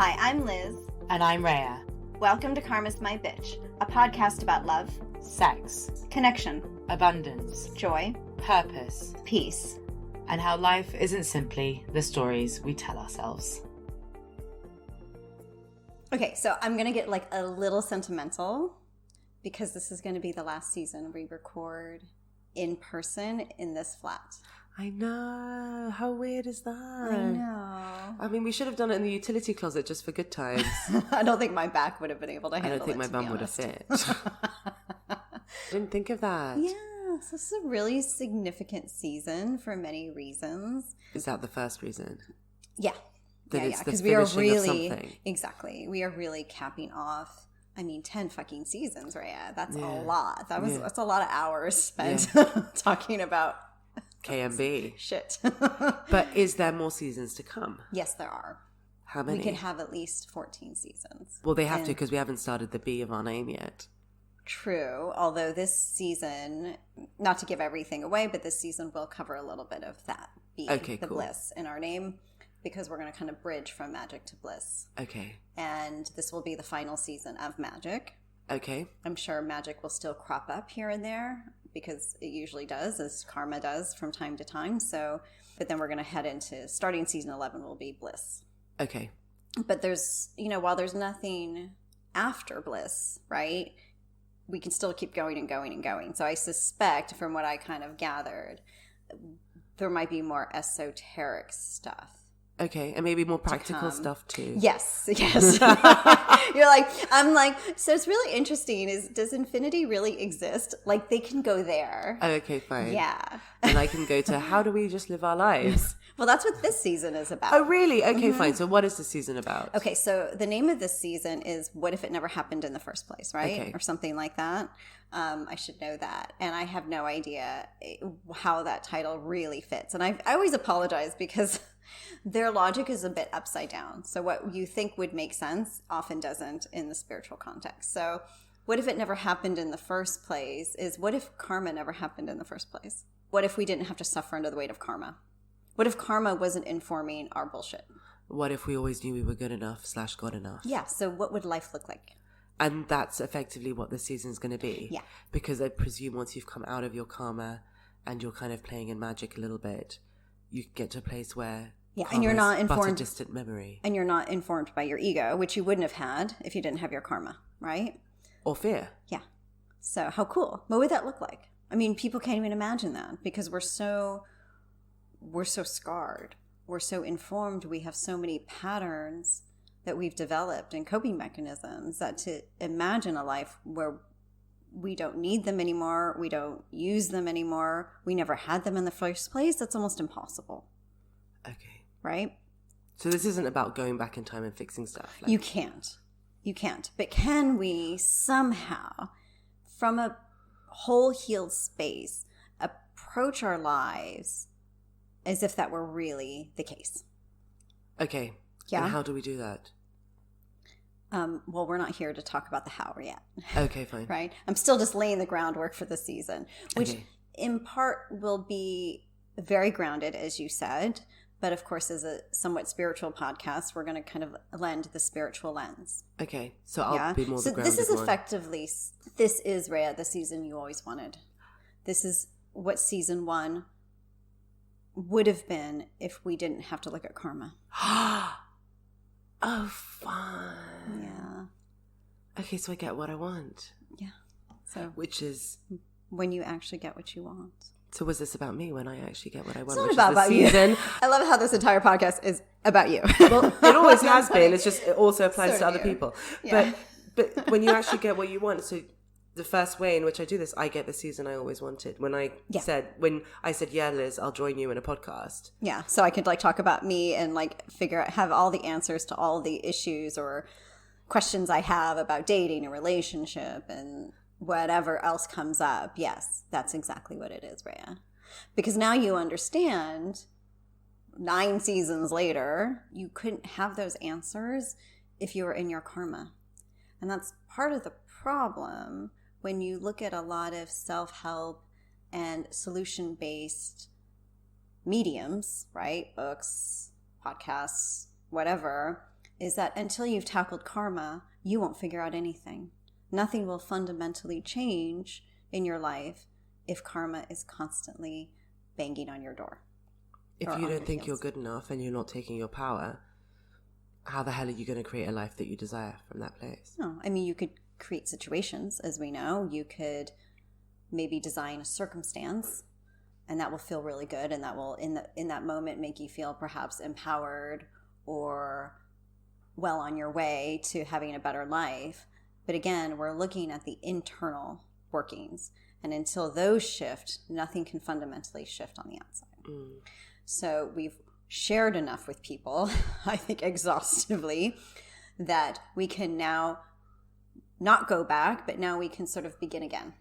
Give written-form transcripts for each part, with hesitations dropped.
Hi, I'm Liz. And I'm Rhea. Welcome to Karma's My Bitch, a podcast about love, Sex, connection, abundance, joy, purpose, peace, and how life isn't simply the stories we tell ourselves. Okay, so I'm going to get like a little sentimental because this is going to be the last season we record in person in this flat. I know. How weird is that? I know. I mean, we should have done it in the utility closet just for good times. I don't think my back would have been able to handle it. I don't think my bum would have fit. I didn't think of that. Yeah, so this is a really significant season for many reasons. Is that the first reason? Yeah. That yeah, it's the because we are really, of something. Exactly. We are really capping off, 10 fucking seasons, Rhea. That's a lot. That's a lot of hours spent talking about KMB. Shit. But is there more seasons to come? Yes, there are. How many? We could have at least 14 seasons. Well, they have to because we haven't started the B of our name yet. True. Although this season, not to give everything away, but this season will cover a little bit of that B, the cool. Bliss in our name, because we're going to kind of bridge from magic to bliss. Okay. And this will be the final season of magic. Okay. I'm sure magic will still crop up here and there because it usually does, as karma does from time to time. So, but then we're going to head into starting season 11 will be bliss. Okay. But there's, while there's nothing after bliss, right? We can still keep going and going and going. So I suspect from what I kind of gathered, there might be more esoteric stuff. Okay, and maybe more practical stuff too. Yes. I'm like, so it's really interesting. Does infinity really exist? Like they can go there. Okay, fine. Yeah. And I can go to how do we just live our lives? Well, that's what this season is about. Oh, really? Okay, fine. So what is the season about? Okay, so the name of this season is What If It Never Happened in the First Place, right? Okay. Or something like that. I should know that. And I have no idea how that title really fits. And I always apologize because their logic is a bit upside down. So what you think would make sense often doesn't in the spiritual context. So what if it never happened in the first place is what if karma never happened in the first place? What if we didn't have to suffer under the weight of karma? What if karma wasn't informing our bullshit? What if we always knew we were good enough / good enough? Yeah, so what would life look like? And that's effectively what the season's going to be. Yeah. Because I presume once you've come out of your karma and you're kind of playing in magic a little bit, you get to a place where and you're not informed, but a distant memory. And you're not informed by your ego, which you wouldn't have had if you didn't have your karma, right? Or fear. Yeah. So how cool. What would that look like? I mean, people can't even imagine that because we're so scarred. We're so informed. We have so many patterns that we've developed and coping mechanisms that to imagine a life where we don't need them anymore, we don't use them anymore, we never had them in the first place, that's almost impossible. Okay. Right? So this isn't about going back in time and fixing stuff. You can't. But can we somehow, from a whole healed space, approach our lives as if that were really the case? Okay. Yeah. And how do we do that? Well, we're not here to talk about the how yet. Okay, fine. Right? I'm still just laying the groundwork for the season, which in part will be very grounded, as you said. But of course, as a somewhat spiritual podcast, we're going to kind of lend the spiritual lens. Okay. So I'll be more the grounded this is one. effectively, this is, Rhea, the season you always wanted. This is what season 1 would have been if we didn't have to look at karma. Oh, fun. Yeah. Okay, so I get what I want. Yeah. So which is when you actually get what you want. So was this about me when I actually get what I want? It's not about you. I love how this entire podcast is about you. Well, it always has been. It's just it also applies So to other you. people. Yeah. But when you actually get what you want, so the first way in which I do this, I get the season I always wanted. When I said, yeah, Liz, I'll join you in a podcast. Yeah. So I could talk about me and have all the answers to all the issues or questions I have about dating and relationship and whatever else comes up. Yes, that's exactly what it is, Rhea. Because now you understand 9 seasons later, you couldn't have those answers if you were in your karma. And that's part of the problem when you look at a lot of self-help and solution-based mediums, right? Books, podcasts, whatever. is that until you've tackled karma, you won't figure out anything. Nothing will fundamentally change in your life if karma is constantly banging on your door. If you don't think you're good enough and you're not taking your power, how the hell are you going to create a life that you desire from that place? No, I mean, you could create situations, as we know. You could maybe design a circumstance, and that will feel really good, and that will, in that moment, make you feel perhaps empowered or well on your way to having a better life. But again, we're looking at the internal workings. And until those shift, nothing can fundamentally shift on the outside. So we've shared enough with people, I think exhaustively, that we can now not go back, but now we can sort of begin again.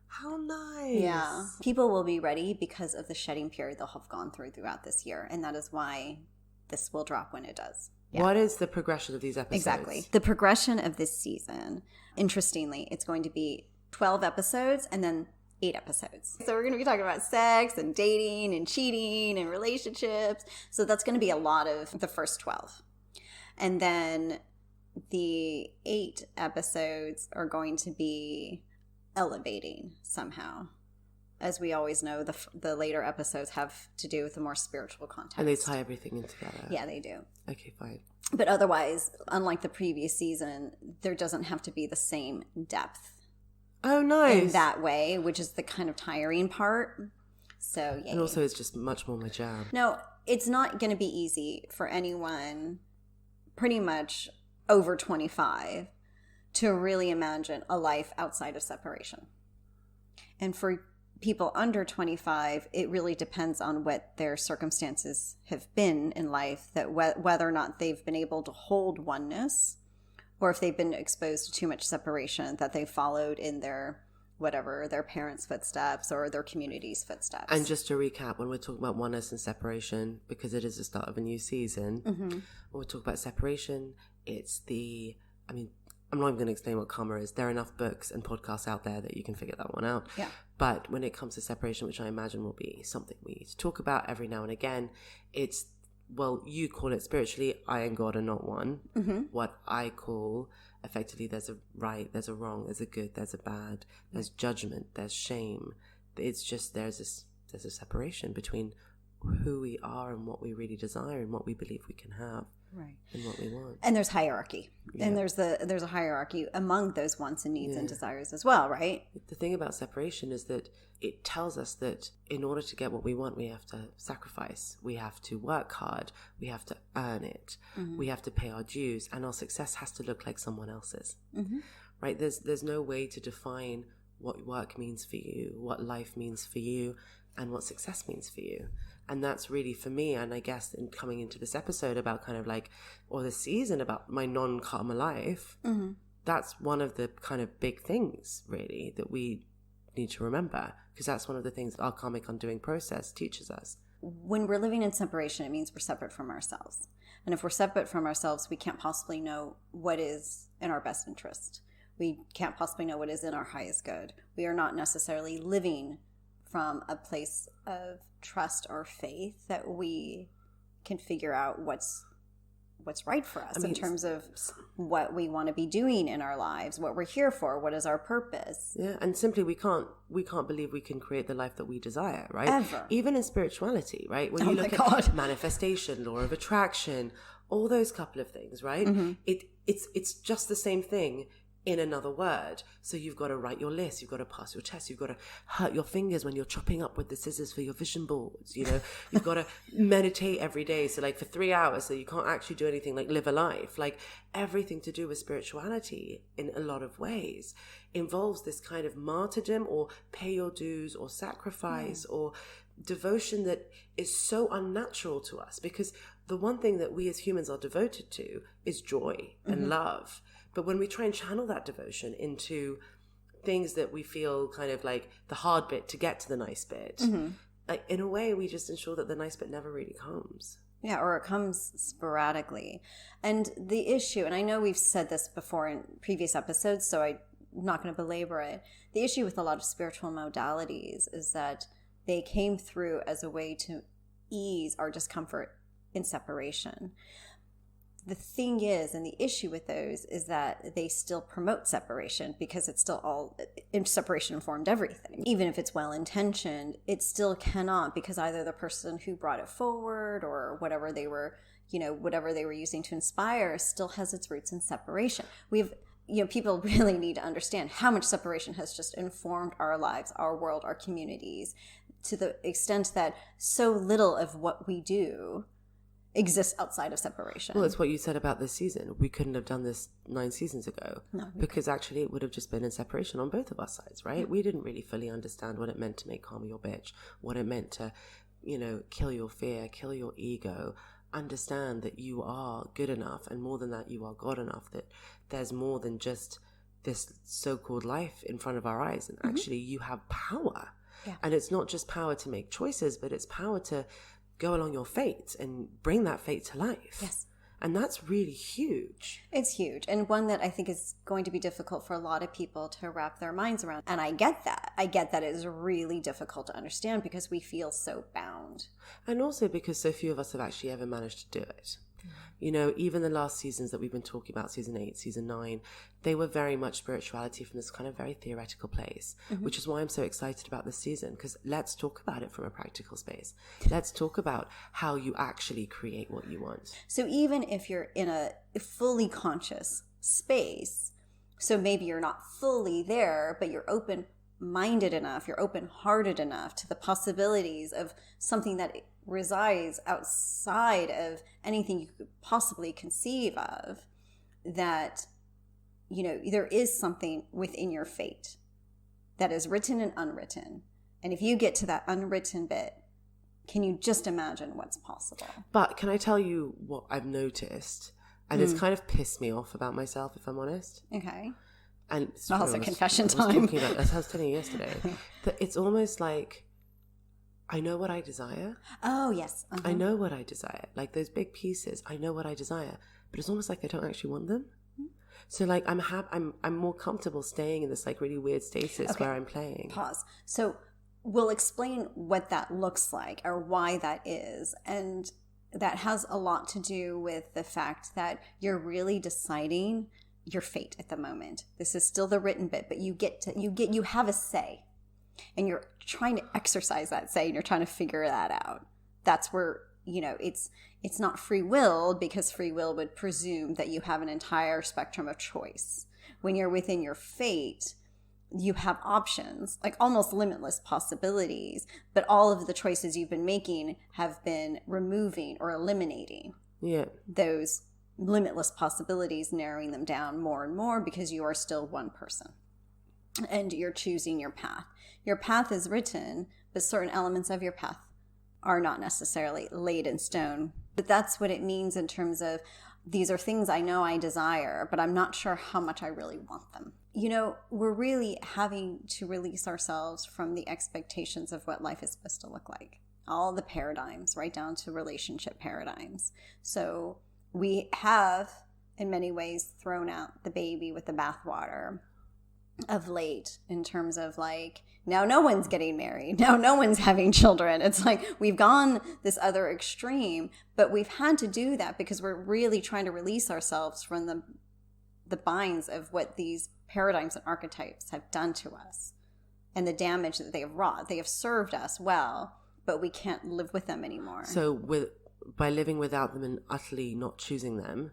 How nice. Yeah. People will be ready because of the shedding period they'll have gone throughout this year. And that is why this will drop when it does. Yeah. What is the progression of these episodes? Exactly. The progression of this season, interestingly, it's going to be 12 episodes and then 8 episodes. So we're going to be talking about sex and dating and cheating and relationships. So that's going to be a lot of the first 12. And then the 8 episodes are going to be elevating somehow. As we always know, the later episodes have to do with the more spiritual context. And they tie everything in together. Yeah, they do. Okay, fine. But otherwise, unlike the previous season, there doesn't have to be the same depth. Oh, nice. In that way, which is the kind of tiring part. So, yeah. And also it's just much more my jam. No, it's not going to be easy for anyone pretty much over 25 to really imagine a life outside of separation. And for people under 25, it really depends on what their circumstances have been in life, that whether or not they've been able to hold oneness, or if they've been exposed to too much separation, that they followed in their parents' footsteps or their community's footsteps. And just to recap, when we're talking about oneness and separation, because it is the start of a new season, when we talk about separation, I'm not even going to explain what karma is. There are enough books and podcasts out there that you can figure that one out. Yeah. But when it comes to separation, which I imagine will be something we need to talk about every now and again, it's, well, you call it spiritually, I and God are not one. What I call, effectively, there's a right, there's a wrong, there's a good, there's a bad, there's judgment, there's shame. It's just there's a separation between who we are and what we really desire and what we believe we can have. Right. And what we want. And there's hierarchy. Yeah. And there's a hierarchy among those wants and needs and desires as well, right? The thing about separation is that it tells us that in order to get what we want, we have to sacrifice. We have to work hard. We have to earn it. We have to pay our dues. And our success has to look like someone else's. Right? There's no way to define what work means for you, what life means for you, and what success means for you. And that's really for me, and I guess in coming into this episode about kind of like, or this season about my non-karma life, that's one of the kind of big things really that we need to remember, because that's one of the things that our karmic undoing process teaches us. When we're living in separation, it means we're separate from ourselves. And if we're separate from ourselves, we can't possibly know what is in our best interest. We can't possibly know what is in our highest good. We are not necessarily living from a place of trust or faith that we can figure out what's right for us in terms of what we want to be doing in our lives, what we're here for, what is our purpose. Yeah, and simply we can't believe we can create the life that we desire, right? Ever. Even in spirituality, right? When you look at manifestation, law of attraction, all those couple of things, right? It's just the same thing in another word. So you've got to write your list, you've got to pass your test, you've got to hurt your fingers when you're chopping up with the scissors for your vision boards, you know, you've got to meditate every day, so like for 3 hours, so you can't actually do anything like live a life. Like everything to do with spirituality in a lot of ways involves this kind of martyrdom or pay your dues or sacrifice or devotion that is so unnatural to us, because the one thing that we as humans are devoted to is joy and love. But when we try and channel that devotion into things that we feel kind of like the hard bit to get to the nice bit, like in a way, we just ensure that the nice bit never really comes. Yeah, or it comes sporadically. And the issue, and I know we've said this before in previous episodes, so I'm not going to belabor it. The issue with a lot of spiritual modalities is that they came through as a way to ease our discomfort in separation. the thing is, and the issue with those is that they still promote separation because it's still all separation informed everything. Even if it's well intentioned, it still cannot, because either the person who brought it forward or whatever they were using to inspire still has its roots in separation. People really need to understand how much separation has just informed our lives, our world, our communities, to the extent that so little of what we do exists outside of separation. Well, it's what you said about this season. We couldn't have done this 9 seasons ago. No, because actually it would have just been in separation on both of our sides, right? Yeah. We didn't really fully understand what it meant to make karma your bitch, what it meant to, kill your fear, kill your ego, understand that you are good enough, and more than that, you are God enough, that there's more than just this so-called life in front of our eyes, and actually you have power. Yeah. And it's not just power to make choices, but it's power to go along your fate and bring that fate to life. Yes. And that's really huge. It's huge. And one that I think is going to be difficult for a lot of people to wrap their minds around. And I get that. I get that it is really difficult to understand because we feel so bound. And also because so few of us have actually ever managed to do it. Even the last seasons that we've been talking about, season 8, season 9, they were very much spirituality from this kind of very theoretical place, which is why I'm so excited about this season, because let's talk about it from a practical space. Let's talk about how you actually create what you want. So even if you're in a fully conscious space, so maybe you're not fully there, but you're open-minded enough, you're open-hearted enough to the possibilities of something that resides outside of anything you could possibly conceive of, that there is something within your fate that is written and unwritten, and if you get to that unwritten bit, can you just imagine what's possible? But can I tell you what I've noticed, and it's kind of pissed me off about myself, if I'm honest? Okay. And it's also confession time. As I was telling you yesterday, that it's almost like I know what I desire. Oh, yes. I know what I desire. Like those big pieces, I know what I desire. But it's almost like I don't actually want them. So like I'm more comfortable staying in this like really weird stasis where I'm playing. Pause. So we'll explain what that looks like or why that is. And that has a lot to do with the fact that you're really deciding your fate at the moment. This is still the written bit, but you have a say. And you're trying to exercise that say, and you're trying to figure that out. That's where, it's not free will, because free will would presume that you have an entire spectrum of choice. When you're within your fate, you have options, like almost limitless possibilities, but all of the choices you've been making have been removing or eliminating those limitless possibilities, narrowing them down more and more, because you are still one person. And you're choosing your path. Your path is written, but certain elements of your path are not necessarily laid in stone. But that's what it means in terms of, these are things I know I desire, but I'm not sure how much I really want them. We're really having to release ourselves from the expectations of what life is supposed to look like. All the paradigms, right down to relationship paradigms. So we have, in many ways, thrown out the baby with the bathwater of late, in terms of like, now no one's getting married, now no one's having children. It's like we've gone this other extreme, but we've had to do that because we're really trying to release ourselves from the binds of what these paradigms and archetypes have done to us and the damage that they have wrought. They have served us well, but we can't live with them anymore. So by living without them and utterly not choosing them,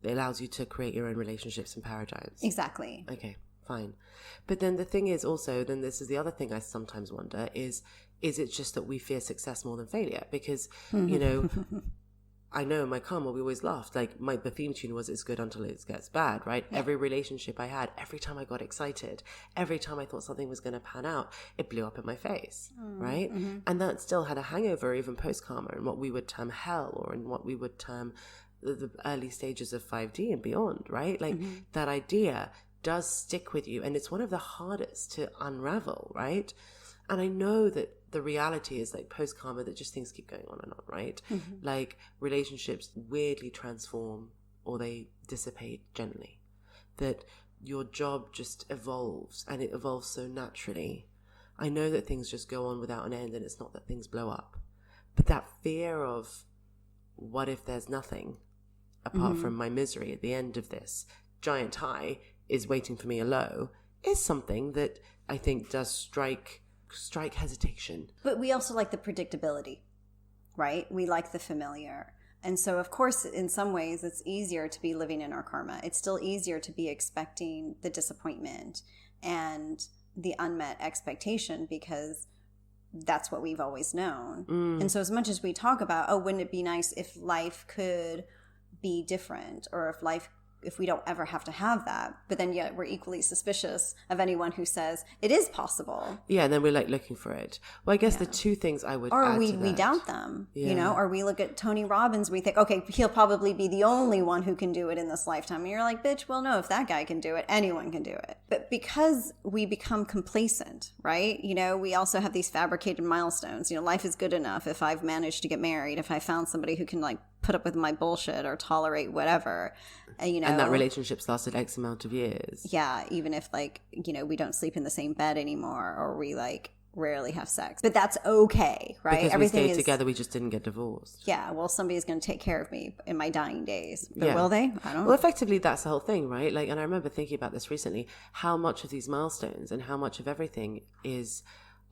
it allows you to create your own relationships and paradigms. Exactly. Okay. Fine. But then the thing is also, then this is the other thing I sometimes wonder is it just that we fear success more than failure? Because, I know in my karma, we always laughed. Like the theme tune was, it's good until it gets bad, right? Yeah. Every relationship I had, every time I got excited, every time I thought something was going to pan out, it blew up in my face, right? Mm-hmm. And that still had a hangover even post-karma, in what we would term hell, or in what we would term the early stages of 5D and beyond, right? Like that idea does stick with you, and it's one of the hardest to unravel, right? And I know that the reality is, like, post-karma, that just things keep going on and on, right? Like relationships weirdly transform, or they dissipate gently, that your job just evolves, and it evolves so naturally. I know that things just go on without an end, and it's not that things blow up, but that fear of what if there's nothing apart from my misery at the end of this giant high is waiting for me a low, is something that I think does strike hesitation. But we also like the predictability, right? We like the familiar. And so, of course, in some ways, it's easier to be living in our karma. It's still easier to be expecting the disappointment and the unmet expectation because that's what we've always known. And so as much as we talk about, oh, wouldn't it be nice if life could be different, or if we don't ever have to have that, but then yet we're equally suspicious of anyone who says it is possible. Yeah, and then we're like looking for it. Well, I guess the two things I would add to that. We doubt them, or we look at Tony Robbins, we think, okay, he'll probably be the only one who can do it in this lifetime. And you're like, bitch, well, no, if that guy can do it, anyone can do it. But because we become complacent, right? We also have these fabricated milestones. Life is good enough if I've managed to get married, if I found somebody who can like put up with my bullshit or tolerate whatever, and that relationship's lasted X amount of years. Yeah, even if we don't sleep in the same bed anymore, or we like rarely have sex, but that's okay, right? Because everything we stayed together, we just didn't get divorced. Yeah, well, somebody's going to take care of me in my dying days, but will they? I don't know. Well, effectively, that's the whole thing, right? Like, and I remember thinking about this recently, how much of these milestones and how much of everything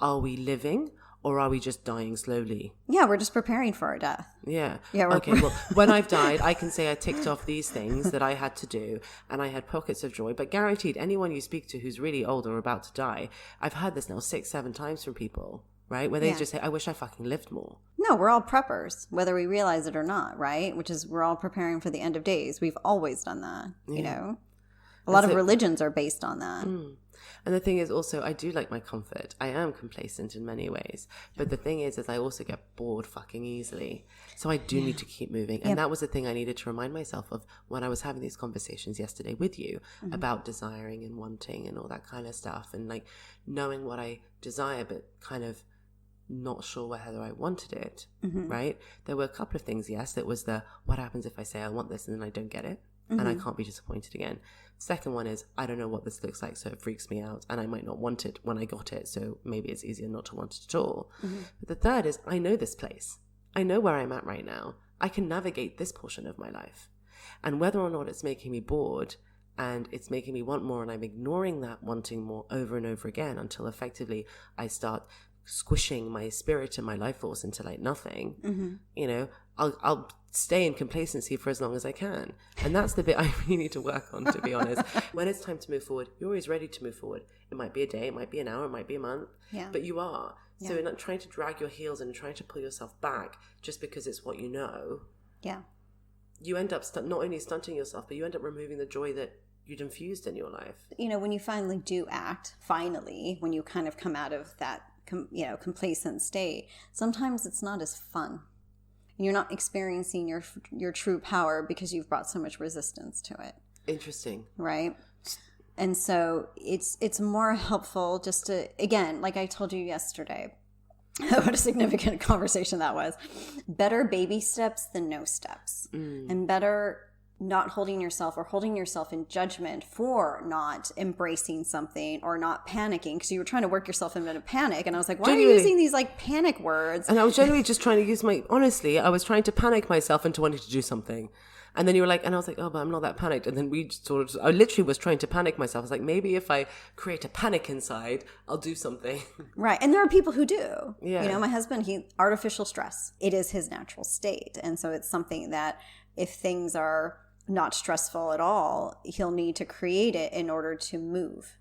are we living? Or are we just dying slowly? Yeah, we're just preparing for our death. Yeah. Okay, well, when I've died, I can say I ticked off these things that I had to do, and I had pockets of joy. But guaranteed, anyone you speak to who's really old or about to die, I've heard this now 6-7 times from people, right? Where they just say, I wish I fucking lived more. No, we're all preppers, whether we realize it or not, right? Which is, we're all preparing for the end of days. We've always done that, A lot of religions are based on that. And the thing is also, I do like my comfort. I am complacent in many ways. But the thing is I also get bored fucking easily. So I do need to keep moving. And that was the thing I needed to remind myself of when I was having these conversations yesterday with you about desiring and wanting and all that kind of stuff. And like knowing what I desire, but kind of not sure whether I wanted it, right? There were a couple of things, yes. That was what happens if I say I want this and then I don't get it? And I can't be disappointed again. Second one is, I don't know what this looks like, so it freaks me out, and I might not want it when I got it, so maybe it's easier not to want it at all. But the third is, I know this place. I know where I'm at right now. I can navigate this portion of my life. And whether or not it's making me bored and it's making me want more, and I'm ignoring that wanting more over and over again until effectively I start squishing my spirit and my life force into like nothing, I'll stay in complacency for as long as I can. And that's the bit I really need to work on, to be honest. When it's time to move forward, you're always ready to move forward. It might be a day, it might be an hour, it might be a month, but you are. So you're not trying to drag your heels and trying to pull yourself back just because it's what you know. Yeah. You end up not only stunting yourself, but you end up removing the joy that you'd infused in your life. When you finally do act, when you kind of come out of that complacent state, sometimes it's not as fun. You're not experiencing your true power because you've brought so much resistance to it. Interesting. Right? And so it's more helpful just to, again, like I told you yesterday, what a significant conversation that was. Better baby steps than no steps. And better not holding yourself or holding yourself in judgment for not embracing something or not panicking, because you were trying to work yourself into a panic. And I was like, why are you using these like panic words? And I was generally just trying to use honestly, I was trying to panic myself into wanting to do something. And then you were like, and I was like, oh, but I'm not that panicked. And then I literally was trying to panic myself. I was like, maybe if I create a panic inside, I'll do something. Right. And there are people who do. Yeah. My husband, artificial stress. It is his natural state. And so it's something that if things are not stressful at all, he'll need to create it in order to move.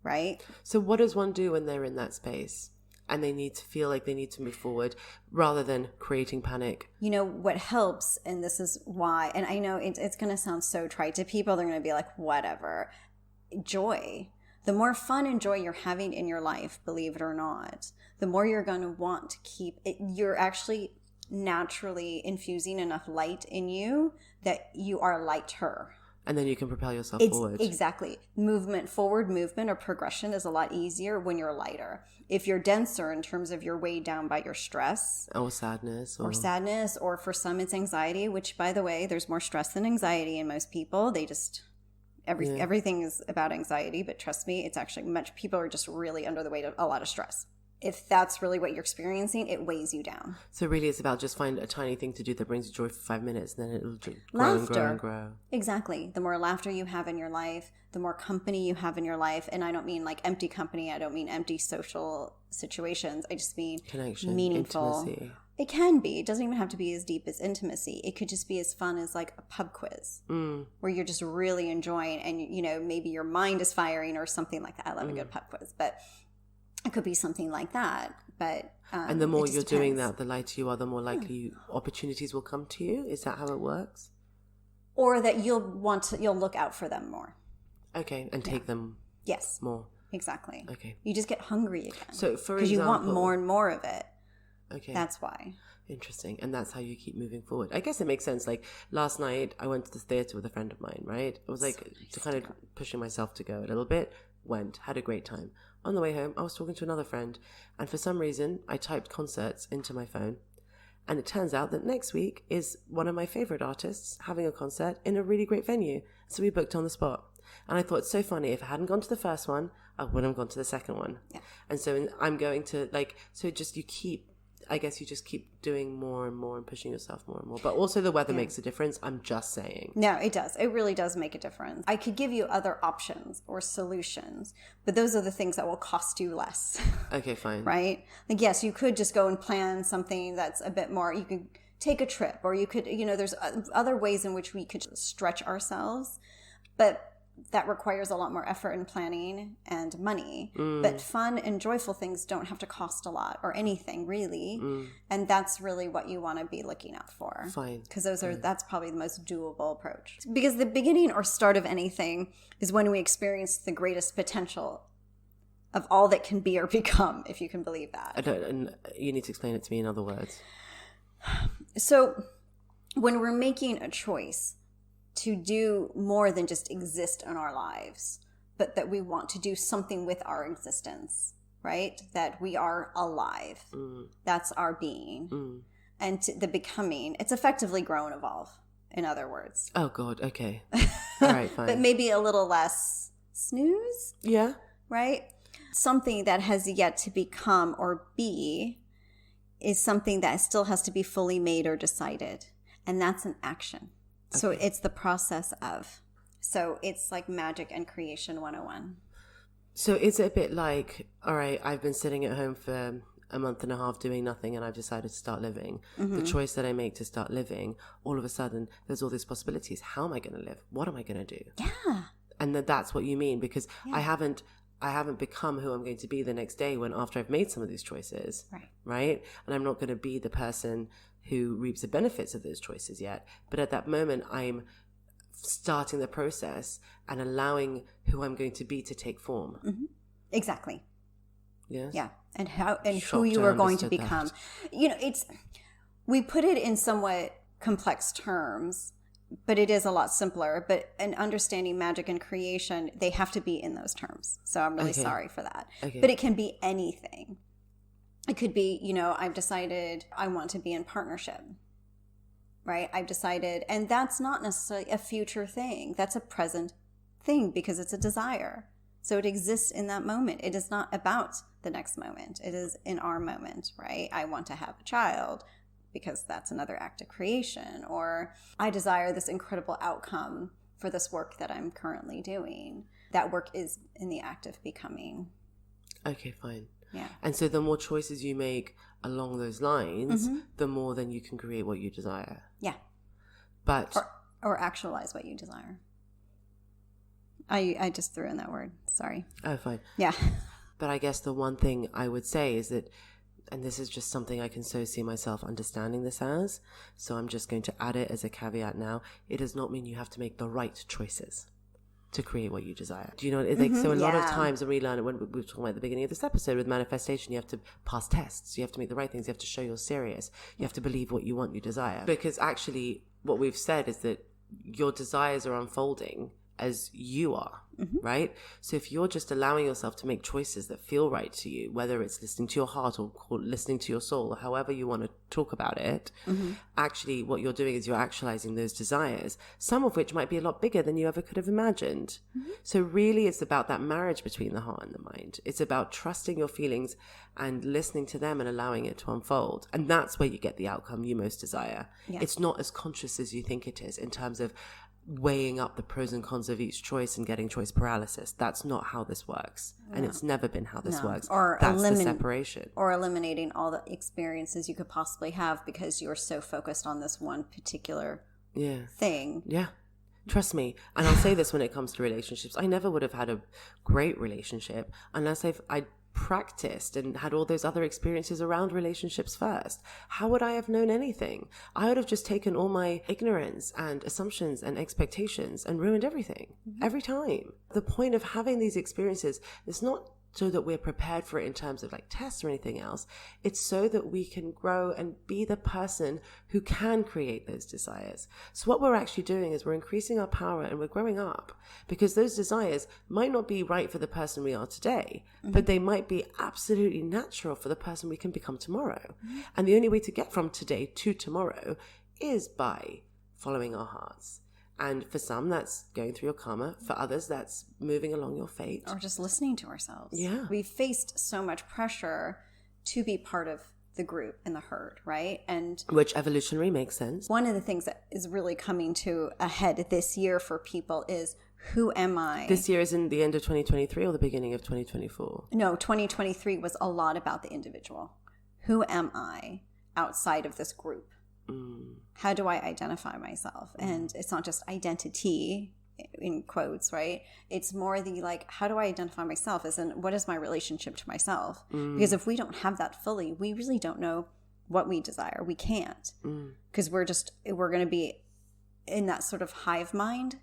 Right? So what does one do when they're in that space and they need to feel like they need to move forward rather than creating panic? What helps, and this is why, and I know it's going to sound so trite to people, they're going to be like, whatever. Joy. The more fun and joy you're having in your life, believe it or not, the more you're going to want to keep it. You're actually naturally infusing enough light in you that you are lighter. And then you can propel yourself forward. Exactly. Forward movement or progression is a lot easier when you're lighter. If you're denser in terms of you're weighed down by your stress. Or sadness. Or for some it's anxiety, which by the way, there's more stress than anxiety in most people. They just, everything is about anxiety, but trust me, it's actually people are just really under the weight of a lot of stress. if that's really what you're experiencing, it weighs you down. So really it's about just find a tiny thing to do that brings you joy for 5 minutes, and then it'll grow Laughter. and grow and grow. Exactly. The more laughter you have in your life, the more company you have in your life. And I don't mean like empty company. I don't mean empty social situations. I just mean Connection, meaningful. intimacy. It can be. It doesn't even have to be as deep as intimacy. It could just be as fun as like a pub quiz where you're just really enjoying and, you know, maybe your mind is firing or something like that. I love a good pub quiz, but it could be something like that. But and the more you're doing that, the lighter you are, the more likely opportunities will come to you. Is that how it works? Or that you'll look out for them more. Okay, and take them Yes. more. Exactly. Okay. You just get hungry again. So for because you example, want more and more of it. Okay. That's why. Interesting. And that's how you keep moving forward. I guess it makes sense. Like last night I went to the theatre with a friend of mine, right? I was like kind of pushing myself to go a little bit, had a great time. On the way home, I was talking to another friend, and for some reason I typed concerts into my phone. And it turns out that next week is one of my favorite artists having a concert in a really great venue. So we booked on the spot. And I thought it's so funny. If I hadn't gone to the first one, I wouldn't have gone to the second one. Yeah. And so I'm going to you just keep doing more and more and pushing yourself more and more. But also the weather makes a difference. I'm just saying. No, it does. It really does make a difference. I could give you other options or solutions, but those are the things that will cost you less. Okay, fine. Right? Like, yes, you could just go and plan something that's a bit more, you could take a trip, or you could, you know, there's other ways in which we could stretch ourselves, but that requires a lot more effort and planning and money. But fun and joyful things don't have to cost a lot or anything really. And that's really what you want to be looking out for. Fine. Because that's probably the most doable approach. Because the beginning or start of anything is when we experience the greatest potential of all that can be or become, if you can believe that. And you need to explain it to me in other words. So when we're making a choice to do more than just exist in our lives, but that we want to do something with our existence, right? That we are alive. That's our being. And the becoming, it's effectively grow and evolve, in other words. Oh, God. Okay. All right, fine. But maybe a little less snooze. Yeah. Right? Something that has yet to become or be is something that still has to be fully made or decided. And that's an action. So it's the process of. So it's like magic and creation 101. So is it a bit like, all right, I've been sitting at home for a month and a half doing nothing and I've decided to start living. The choice that I make to start living, all of a sudden there's all these possibilities. How am I going to live? What am I going to do? Yeah. And that's what you mean, because I haven't become who I'm going to be the next day after I've made some of these choices. Right? And I'm not going to be the person who reaps the benefits of those choices yet. But at that moment, I'm starting the process and allowing who I'm going to be to take form. Exactly. Yes. Yeah. And who you are going to become. You know, we put it in somewhat complex terms, but it is a lot simpler. But in understanding magic and creation, they have to be in those terms. So I'm really sorry for that. But it can be anything. It could be, you know, I've decided I want to be in partnership, right? I've decided, and that's not necessarily a future thing. That's a present thing because it's a desire. So it exists in that moment. It is not about the next moment. It is in our moment, right? I want to have a child because that's another act of creation. Or I desire this incredible outcome for this work that I'm currently doing. That work is in the act of becoming. Okay, fine. Yeah. And so the more choices you make along those lines, the more then you can create what you desire. Yeah. But or actualize what you desire. I just threw in that word. Sorry. Oh, fine. Yeah. But I guess the one thing I would say is that, and this is just something I can so see myself understanding this as, so I'm just going to add it as a caveat now, it does not mean you have to make the right choices to create what you desire. Do you know what it's like? So a lot of times when we learn it, when we were talking about at the beginning of this episode with manifestation, you have to pass tests, you have to make the right things, you have to show you're serious, you have to believe what you want, you desire. Because actually what we've said is that your desires are unfolding as you are. right? So if you're just allowing yourself to make choices that feel right to you, whether it's listening to your heart or listening to your soul, or however you want to talk about it, actually what you're doing is you're actualizing those desires, some of which might be a lot bigger than you ever could have imagined. So really it's about that marriage between the heart and the mind. It's about trusting your feelings and listening to them and allowing it to unfold. And that's where you get the outcome you most desire. Yeah. It's not as conscious as you think it is in terms of weighing up the pros and cons of each choice and getting choice paralysis. That's not how this works. No. And it's never been how this works. Or that's the separation. Or eliminating all the experiences you could possibly have because you're so focused on this one particular thing. Yeah. Trust me. And I'll say this when it comes to relationships. I never would have had a great relationship unless I practiced and had all those other experiences around relationships first. How would I have known anything? I would have just taken all my ignorance and assumptions and expectations and ruined everything every time. The point of having these experiences is not so that we're prepared for it in terms of like tests or anything else. It's so that we can grow and be the person who can create those desires. So what we're actually doing is we're increasing our power and we're growing up, because those desires might not be right for the person we are today, but they might be absolutely natural for the person we can become tomorrow. And the only way to get from today to tomorrow is by following our hearts. And for some, that's going through your karma. For others, that's moving along your fate. Or just listening to ourselves. Yeah. We faced so much pressure to be part of the group and the herd, right? And which evolutionary makes sense. One of the things that is really coming to a head this year for people is, who am I? This year is in the end of 2023 or the beginning of 2024? No, 2023 was a lot about the individual. Who am I outside of this group? How do I identify myself? And it's not just identity in quotes, right? It's more the like, how do I identify myself as in what is my relationship to myself? Because if we don't have that fully, we really don't know what we desire. We can't, because we're going to be in that sort of hive mind.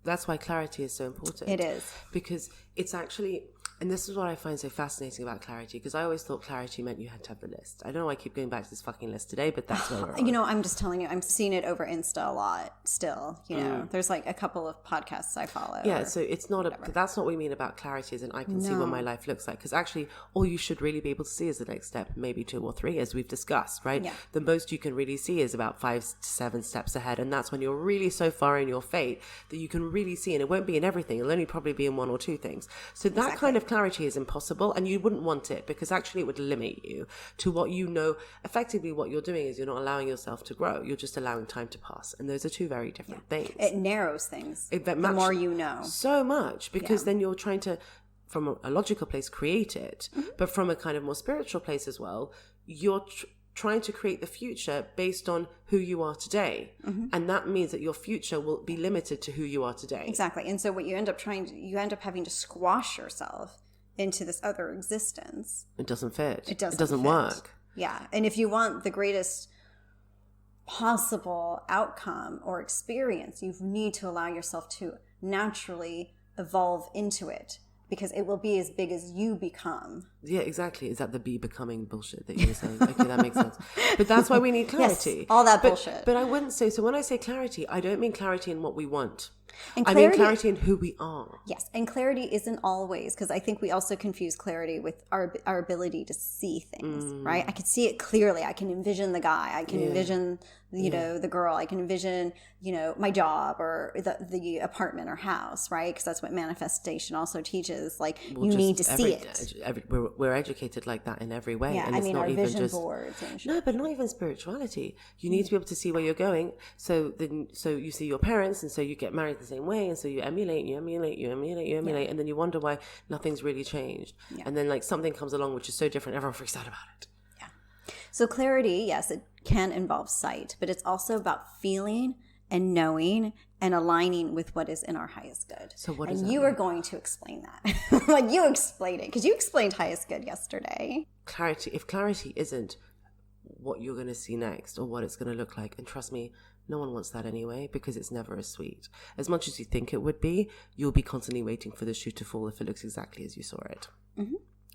That's why clarity is so important. It is. Because it's actually, and this is what I find so fascinating about clarity, because I always thought clarity meant you had to have the list. I don't know why I keep going back to this fucking list today, but that's where we're on. You know, I'm just telling you, I'm seeing it over Insta a lot still, you know. There's like a couple of podcasts I follow. Yeah, so it's not that's not what we mean about clarity, as in I can see what my life looks like. Because actually, all you should really be able to see is the next step, maybe 2 or 3, as we've discussed, right? Yeah. The most you can really see is about 5 to 7 steps ahead. And that's when you're really so far in your fate that you can really see, and it won't be in everything. It'll only probably be in 1 or 2 things. So that kind of clarity is impossible. And you wouldn't want it, because actually it would limit you to what you know. Effectively what you're doing is you're not allowing yourself to grow, you're just allowing time to pass, and those are 2 very different things. It narrows things the more you know so much, because then you're trying to, from a logical place, create it, but from a kind of more spiritual place as well, you're trying to create the future based on who you are today. And that means that your future will be limited to who you are today. Exactly. And so what you end up having to squash yourself into this other existence. It doesn't fit. It doesn't work. Yeah. And if you want the greatest possible outcome or experience, you need to allow yourself to naturally evolve into it, because it will be as big as you become. Yeah, exactly. Is that the be becoming bullshit that you were saying? Okay, that makes sense. But that's why we need clarity. Yes, all that bullshit. But I wouldn't say, so when I say clarity, I don't mean clarity in what we want. I mean clarity in who we are. Yes, and clarity isn't always, because I think we also confuse clarity with our ability to see things, right? I can see it clearly. I can envision the guy. I can envision, you know, the girl. I can envision, you know, my job or the apartment or house, right? Because that's what manifestation also teaches. Like, you need to see it. We're educated like that in every way. Yeah, and it's not our even vision just boards and shit. No, but not even spirituality. You need to be able to see where you're going. So you see your parents, and so you get married the same way, and so you emulate, and then you wonder why nothing's really changed. Yeah. And then like something comes along which is so different, everyone freaks out about it. Yeah. So clarity, yes, it can involve sight, but it's also about feeling and knowing and aligning with what is in our highest good. So what is that? And you are going to explain that. Like, you explain it, because you explained highest good yesterday. Clarity. If clarity isn't what you're going to see next or what it's going to look like, and trust me, no one wants that anyway, because it's never as sweet. As much as you think it would be, you'll be constantly waiting for the shoe to fall if it looks exactly as you saw it.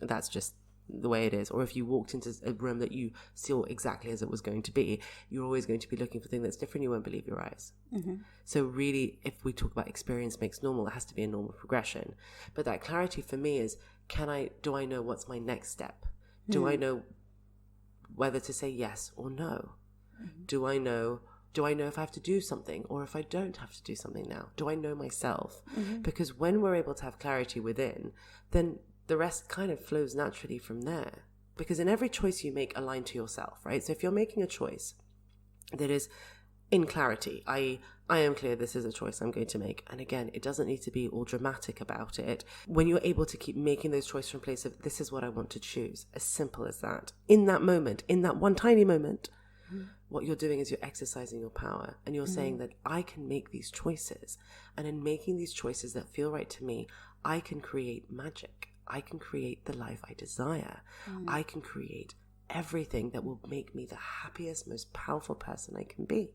That's just the way it is, or if you walked into a room that you saw exactly as it was going to be, you're always going to be looking for things that's different. You won't believe your eyes. So really, if we talk about experience makes normal, it has to be a normal progression. But that clarity for me is, do I know what's my next step? Do I know whether to say yes or no? Do I know if I have to do something or if I don't have to do something now? Do I know myself? Because when we're able to have clarity within, then the rest kind of flows naturally from there. Because in every choice you make, align to yourself, right? So if you're making a choice that is in clarity, I am clear this is a choice I'm going to make. And again, it doesn't need to be all dramatic about it. When you're able to keep making those choices from a place of, this is what I want to choose, as simple as that. In that moment, in that one tiny moment, what you're doing is you're exercising your power, and you're saying that I can make these choices. And in making these choices that feel right to me, I can create magic. I can create the life I desire. I can create everything that will make me the happiest, most powerful person I can be.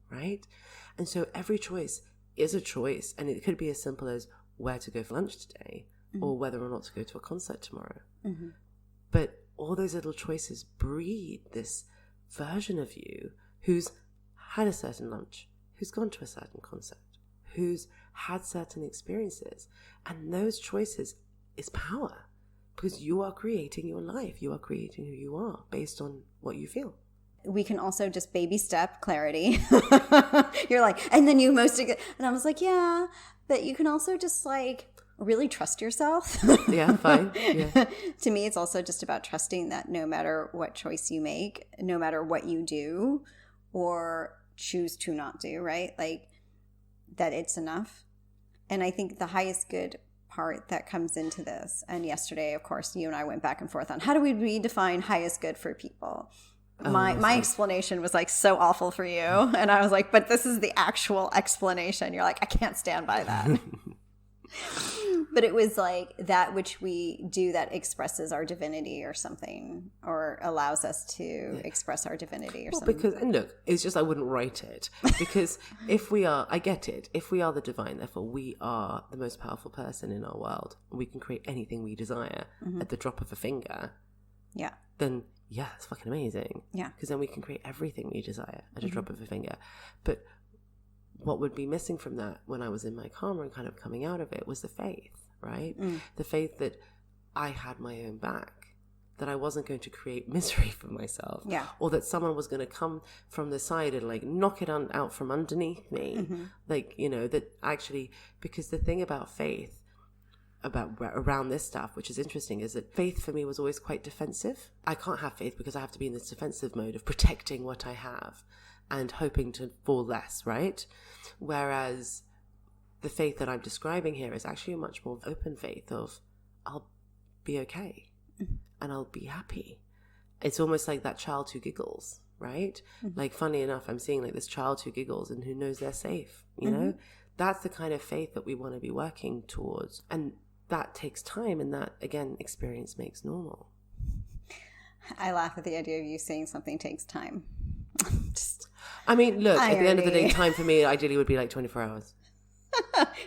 Right? And so every choice is a choice. And it could be as simple as where to go for lunch today, or whether or not to go to a concert tomorrow. But all those little choices breed this version of you who's had a certain lunch, who's gone to a certain concert, who's had certain experiences. And those choices is power, because you are creating your life. You are creating who you are based on what you feel. We can also just baby step clarity. You're like, and then and I was like, yeah, but you can also just like really trust yourself. Yeah, fine. Yeah. To me, it's also just about trusting that no matter what choice you make, no matter what you do or choose to not do, right? Like that it's enough. And I think the highest good part that comes into this, and yesterday, of course, you and I went back and forth on how do we redefine highest good for people. My explanation was like so awful for you. And I was like, but this is the actual explanation. You're like, I can't stand by that. But it was like that which we do that expresses our divinity or something, or allows us to express our divinity or something. And look, it's just I wouldn't write it. Because I get it. If we are the divine, therefore we are the most powerful person in our world. We can create anything we desire at the drop of a finger. Yeah. Then, yeah, it's fucking amazing. Yeah. Because then we can create everything we desire at a drop of a finger. But what would be missing from that when I was in my karma and kind of coming out of it was the faith, right? The faith that I had my own back, that I wasn't going to create misery for myself, or that someone was going to come from the side and like knock it out from underneath me. Like, that actually, because the thing about faith, around this stuff, which is interesting, is that faith for me was always quite defensive. I can't have faith because I have to be in this defensive mode of protecting what I have and hoping to fall less, right? Whereas the faith that I'm describing here is actually a much more open faith of I'll be okay and I'll be happy. It's almost like that child who giggles, right? Like, funny enough, I'm seeing like this child who giggles and who knows they're safe, you know? That's the kind of faith that we want to be working towards. And that takes time, and that, again, experience makes normal. I laugh at the idea of you saying something takes time. I mean, look, irony. At the end of the day, time for me ideally would be like 24 hours.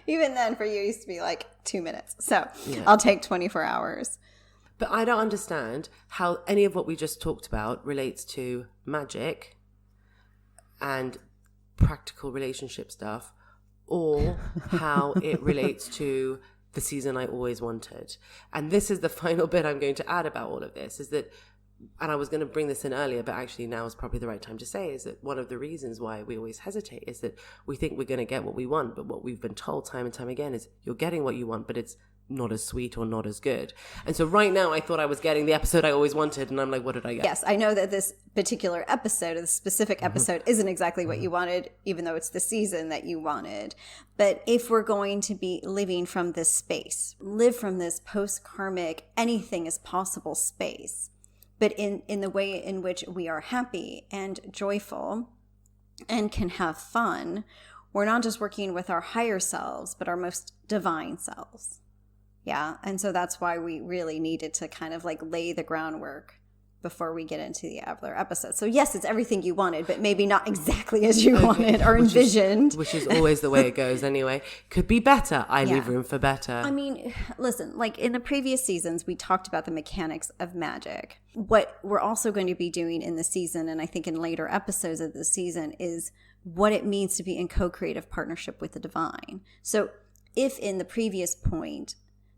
Even then, for you, it used to be like 2 minutes. So I'll take 24 hours. But I don't understand how any of what we just talked about relates to magic and practical relationship stuff, or how it relates to the season I always wanted. And this is the final bit I'm going to add about all of this, is that, and I was going to bring this in earlier, but actually now is probably the right time to say, is that one of the reasons why we always hesitate is that we think we're going to get what we want, but what we've been told time and time again is you're getting what you want, but it's not as sweet or not as good. And so right now I thought I was getting the episode I always wanted, and I'm like, what did I get? Yes, I know that this particular episode, this specific episode, isn't exactly what you wanted, even though it's the season that you wanted. But if we're going to be living from this space, live from this post-karmic, anything is possible space, but in the way in which we are happy and joyful and can have fun, we're not just working with our higher selves, but our most divine selves. Yeah. And so that's why we really needed to kind of like lay the groundwork before we get into the other episodes. So yes, it's everything you wanted, but maybe not exactly as you wanted or envisioned. Which is always the way it goes anyway. Could be better. I leave room for better. I mean, listen, like in the previous seasons, we talked about the mechanics of magic. What we're also going to be doing in the season, and I think in later episodes of the season, is what it means to be in co-creative partnership with the divine. So if in the previous point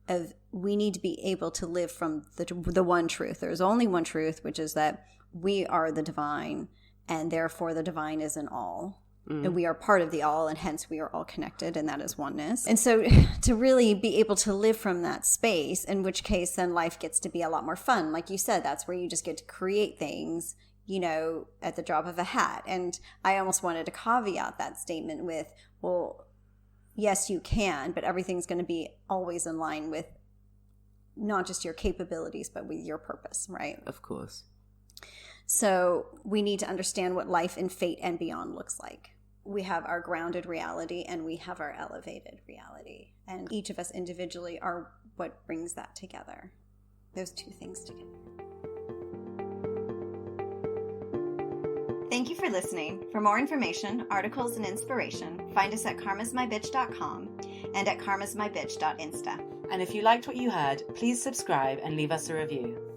of we need to be able to live from the one truth. There's only one truth, which is that we are the divine, and therefore the divine is in all. And we are part of the all, and hence we are all connected, and that is oneness. And so to really be able to live from that space, in which case then life gets to be a lot more fun. Like you said, that's where you just get to create things, you know, at the drop of a hat. And I almost wanted to caveat that statement with, well, yes, you can, but everything's going to be always in line with not just your capabilities, but with your purpose, right? Of course. So we need to understand what life in fate and beyond looks like. We have our grounded reality and we have our elevated reality. And each of us individually are what brings that together. Those two things together. Thank you for listening. For more information, articles, and inspiration, find us at karmasmybitch.com and at karmasmybitch.insta. And if you liked what you heard, please subscribe and leave us a review.